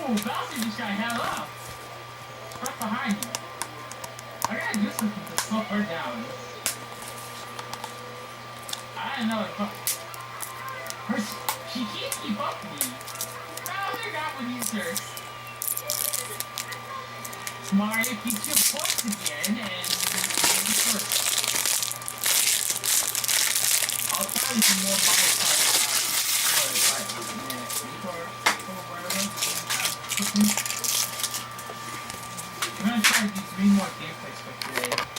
Ooh, Bowser just got held up. Right behind you. I gotta do something to slow her down. I don't know if she can't keep up with me. Bowser got what he's there. Mario keeps your points again, and maybe first. I'll probably do more Mario Kart. Or like a minute before whatever.